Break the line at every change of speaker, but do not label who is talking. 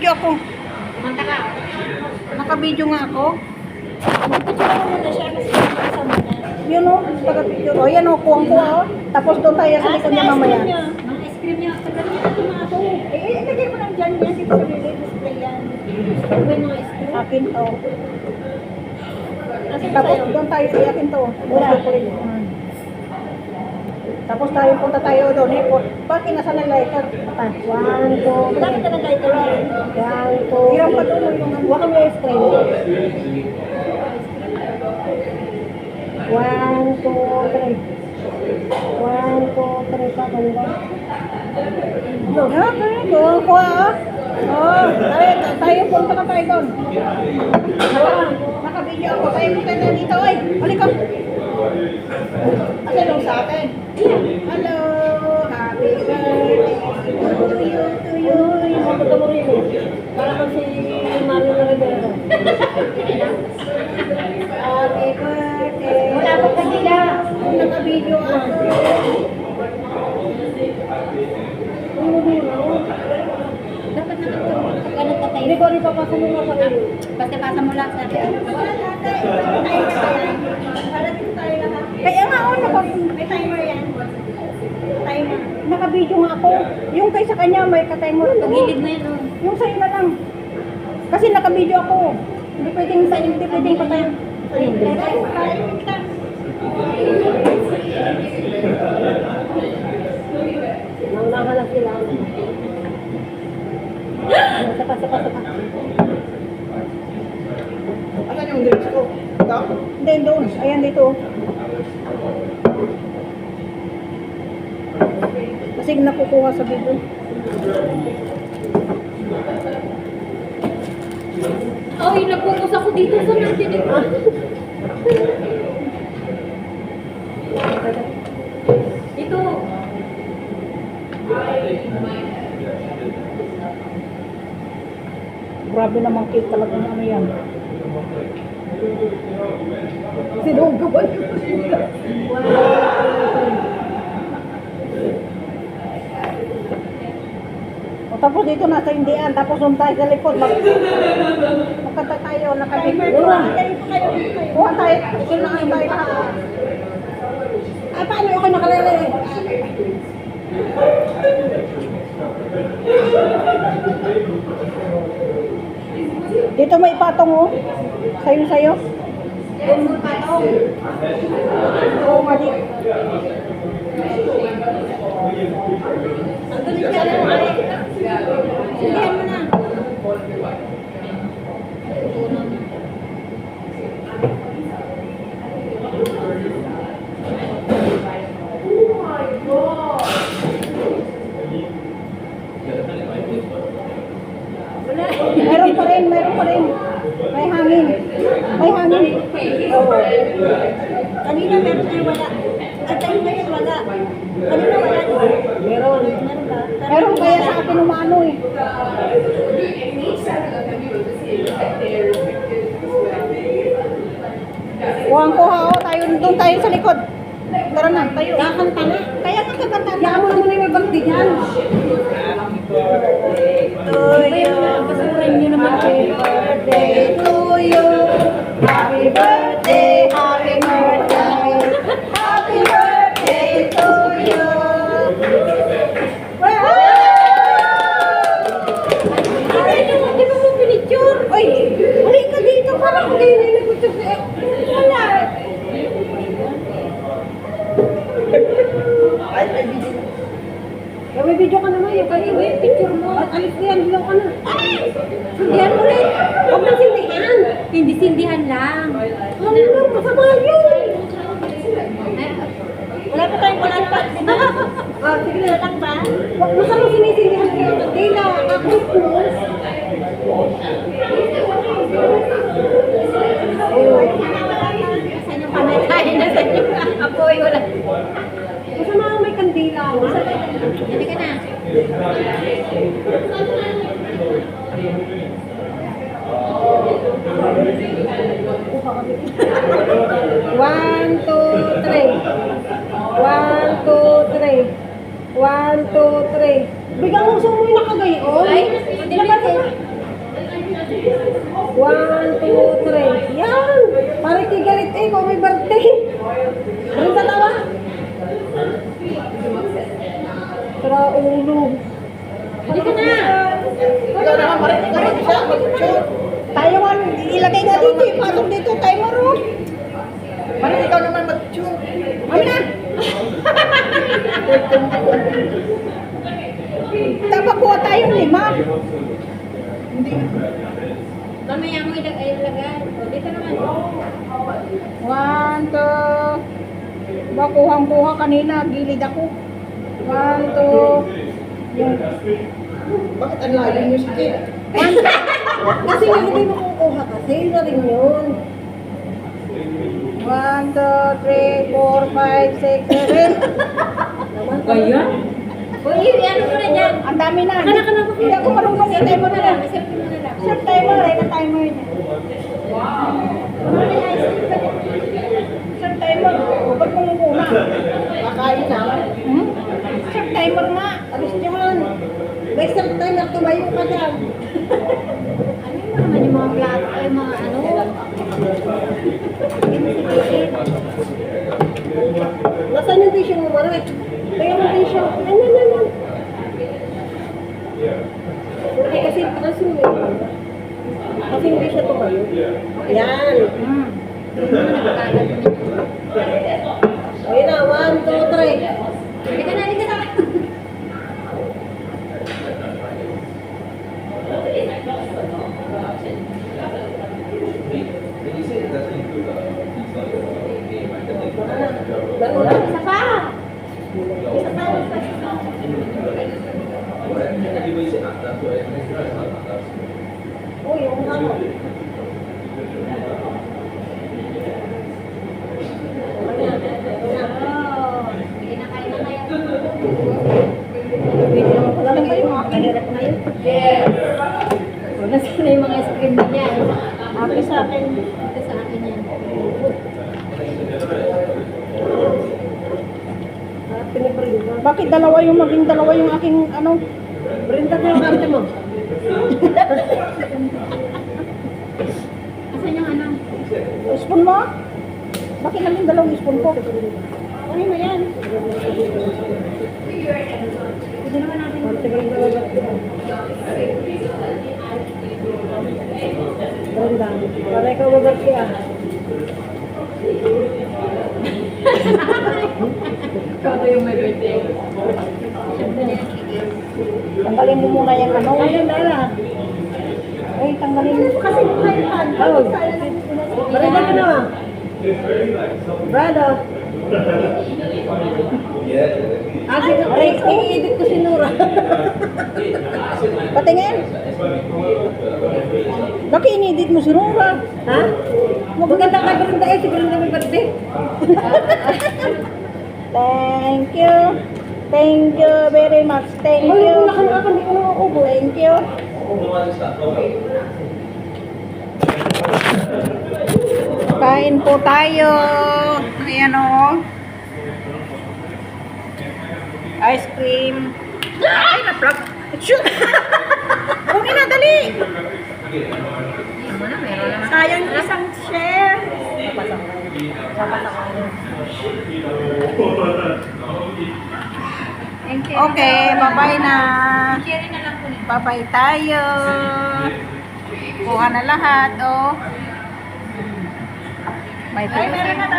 Naka-video ako.
Manta ka.
Naka-video nga ako.
Magpicture ako muna siya kasi kasama na.
Yun o, taga-video. O, yan o, kuwang-kuwa o. Tapos doon tayo sa likod niya mamaya.
Ang ice cream niya. Tagal niya na tumato. Ilagay mo lang dyan yan. Dito sa bibig. Display yan. Display mga ice cream.
Akin to.
Kasi
Tapos
sa'yo.
doon tayo, akin to. Wala. Tapos tayo, punta tayo doon. Bakit nasa ng lighter? 1, 2,
Bakit ka ng lighter yan?
1, 2. Hirap pa doon yung ano.
Huwag kami ice cream.
1, 2, 3. 1, 2, 3 pa banda. Okay, doon ko ah. Oh, tayo punta ka tayo doon. Naka-video ako. Tayo punta na dito ay. Halika. Asa doon sa atin? Hello, happy birthday to you, to you.
Punta mo rin eh. Para kang si Mario Rivera.
Happy birthday.
Wala akong kandila.
Naka-video ako.
Dapat naman ito. Pag ano ka tayo.
Hindi ko rin papasok mo nga sa kayo.
Basta pasa mo lang sa
Kaya nga ako, may timer yan. Timer. Naka-video nga ako. Yung kay sa kanya, may ka-timer ako.
Pagilid mo yan, oh.
Yung sa'yo na lang. Kasi naka-video ako. Hindi pwedeng sa'yo, hindi pwedeng patay.
Naunahan lang sila. Saka.
Asan yung drinks ko? Ito? Hindi, doon. Ayan, dito. Kasi nakukuha sa video.
Ay, napokus ako dito sa nandinig. Ito.
Grabe naman cake talaga ng ano yan. Sinuog ka ba yun? O tapos dito nasa Indian, tapos doon tayo sa likod. Magkanta tayo, nakabigay. Kuha tayo, kailangan tayo sa... Ay, paano ako nakalala eh? Dito may patong oh. Sayo. Oo, mali.
Ang galing siya lang ay. Sindihan mo na.
Meron pa rin. May hangin. Oo.
Kanina meron tayo wala. At tayo ngayon wala. Kanina wala.
Meron.
Meron ba?
Meron kaya sa akin umano eh. Kuha oh, doon tayo sa likod. Tara na, tayo.
Kakanta na.
Kaya nga kabata na.
Yaman mo na yung birthday dyan. Basuran nyo naman.
Happy birthday to you. Happy birthday, happy birthday. Happy birthday to you.
Di ba mo pinicture?
Oy, halika ka dito. Parang hindi nilagutog na. Wala. May video ka naman. Yung kayo, picture mo. Alis na yan, bilaw ka na. Sindihan mo rin. Huwag na sindihan.
Hindi sindihan lang.
Ano lang, masama yun.
Wala pa tayong walang pa.
Ah, sige na lang ba? Huwag mo kami sinisindihan ko yung dila. Ako close.
Saan yung panatay? Nasaan yung apoy? Wala.
Gusto na may kandila.
Hindi ka na.
One, two, three. 1, 2, 3. 1, 2, 3. Biglang gusto mo yung nakagayon?
Ay, hindi
Dapat
pwede.
Parang kigalit eh, kung may birthday. Rin sa tawa. Tara, ulo.
Hindi ka na.
Ikaw naman, marinig siya. Tayo man, ilagay nga dito, ipatong dito, timer oh. Marinig ikaw naman mag-tune. Ano na? Dapat kuha tayong 5. Hindi.
Mamaya mo ilagay. O, dito naman.
1, 2. Ba, kuhang-kuha kanina, gilid ako. 1, 2. Yung... Bakit ang layo nyo si Kate? Kasi nga hindi mo kukuha kasi, na rin yun. 1, 2, 3, 4, 5, 6, 7.
Kaya? O, ano mo na dyan?
Ang dami na.
Kana ka na po.
Hindi ako marunong yung timer na lang.
Isip mo na lang.
Set timer, ay na timer niya. Set timer. Ba't mo muna? Kakain na. Set timer nga. Alis dyan. May set timer, tumayo ka dyan.
Ano mo naman yung mga plato, ay mga ano?
Nasaan yung tissue mo, Marit? Kaya yung tissue. Ano. Okay, kasi hindi siya tumayo. Yan. Ayun na, 1, 2, 3.
Hindi ka na. Isa pa.
Oh, yung ano.
Hindi na kayo na ngayon.
Pwede naman pala lang kayo, mga kahirap na yun.
Yes. Wala sana yung mga screen na yan.
Happy sa akin.
Ito sa akin yan.
Bakit dalawa yung maging dalawa yung aking ano? Printer na yung karte mo.
Asan yung ano?
Spoon mo? Bakit naging dalawang spoon ko?
Ano mo yan? Pwede naman natin.
Brenda, para ikaw mabarki ah.
Ikaw yung may birthday.
Tanggalin mo muna yung ano. Ayun, Dara. Ay, tanggalin mo. Kasi kayo. Oh. Brenda ka na. Brother. Ay, i-edit ko si Nora. Patingin. Bakit in-edit mo si Nora? Ha? Maganda ka Brenda eh. Si Brenda may birthday. Thank you. Thank you very much. Thank you. Thank you. Kain po tayo. Ayan o. Ice cream. Ay, na-plug. Shoot! Kung inadali. Sayang yung isang share.
Thank you.
Okay, bye-bye na.
Share na lang po nito.
Bye-bye tayo. Kuha na lahat, oh. May